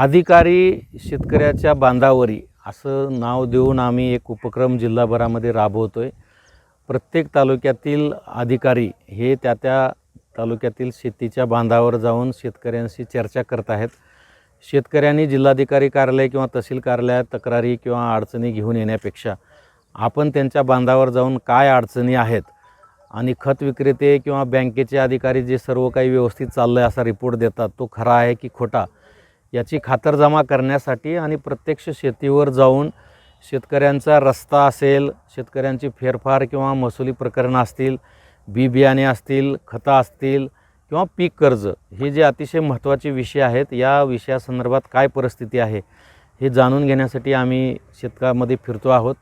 अधिकारी शेतकऱ्याच्या बांधावरी असं नाव देऊन आम्ही एक उपक्रम जिल्हाभरामध्ये राबवतो आहे. प्रत्येक तालुक्यातील अधिकारी हे त्या तालुक्यातील शेतीच्या बांधावर जाऊन शेतकऱ्यांशी चर्चा करत आहेत. शेतकऱ्यांनी जिल्हाधिकारी कार्यालय किंवा तहसील कार्यालयात तक्रारी किंवा अडचणी घेऊन येण्यापेक्षा आपण त्यांच्या बांधावर जाऊन काय अडचणी आहेत आणि खत विक्रेते किंवा बँकेचे अधिकारी जे सर्व काही व्यवस्थित चाललं आहे असा रिपोर्ट देतात, तो खरा आहे की खोटा याची खातरजमा करण्यासाठी आणि प्रत्यक्ष शेतीवर जाऊन शेतकऱ्यांचा रस्ता असेल, शेतकऱ्यांची फेरफार किंवा महसुली प्रकरणं असतील, बी बियाणे असतील, खतं असतील किंवा पीक कर्ज, हे जे अतिशय महत्त्वाचे विषय आहेत, या विषयासंदर्भात काय परिस्थिती आहे हे जाणून घेण्यासाठी आम्ही शेतकऱ्यांमध्ये फिरतो आहोत.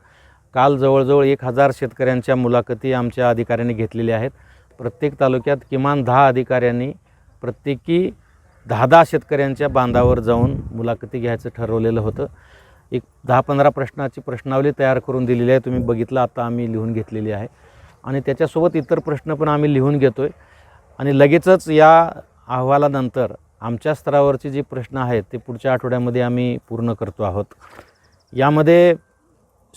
काल जवळजवळ 1000 शेतकऱ्यांच्या मुलाखती आमच्या अधिकाऱ्यांनी घेतलेल्या आहेत. प्रत्येक तालुक्यात किमान 10 अधिकाऱ्यांनी प्रत्येकी 10 शेतकऱ्यांच्या बांधावर जाऊन मुलाखती घ्यायचं ठरवलेलं होतं. एक 10-15 प्रश्नाची प्रश्नावली तयार करून दिलेली आहे. तुम्ही बघितलं, आता आम्ही लिहून घेतलेली आहे आणि त्याच्यासोबत इतर प्रश्न पण आम्ही लिहून घेतो आहे आणि लगेचच या अहवालानंतर आमच्या स्तरावरचे जे प्रश्न आहेत ते पुढच्या आठवड्यामध्ये आम्ही पूर्ण करतो आहोत. यामध्ये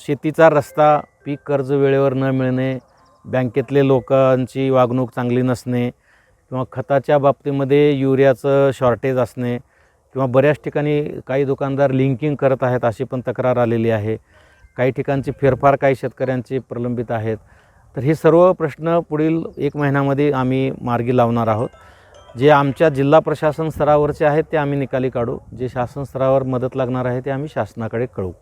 शेतीचा रस्ता, पीक कर्ज वेळेवर न मिळणे, बँकेतले लोकांची वागणूक चांगली नसणे किंवा खताच्या बाबतीमध्ये युरियाचं शॉर्टेज असणे किंवा बऱ्याच ठिकाणी काही दुकानदार लिंकिंग करत आहेत अशी पण तक्रार आलेली आहे. काही ठिकाणची फेरफार काही शेतकऱ्यांचे प्रलंबित आहेत. तर हे सर्व प्रश्न पुढील 1 महिन्यामध्ये आम्ही मार्गी लावणार आहोत. जे आमच्या जिल्हा प्रशासन स्तरावरचे आहेत ते आम्ही निकाली काढू, जे शासन स्तरावर मदत लागणार आहे ते आम्ही शासनाकडे कळवू.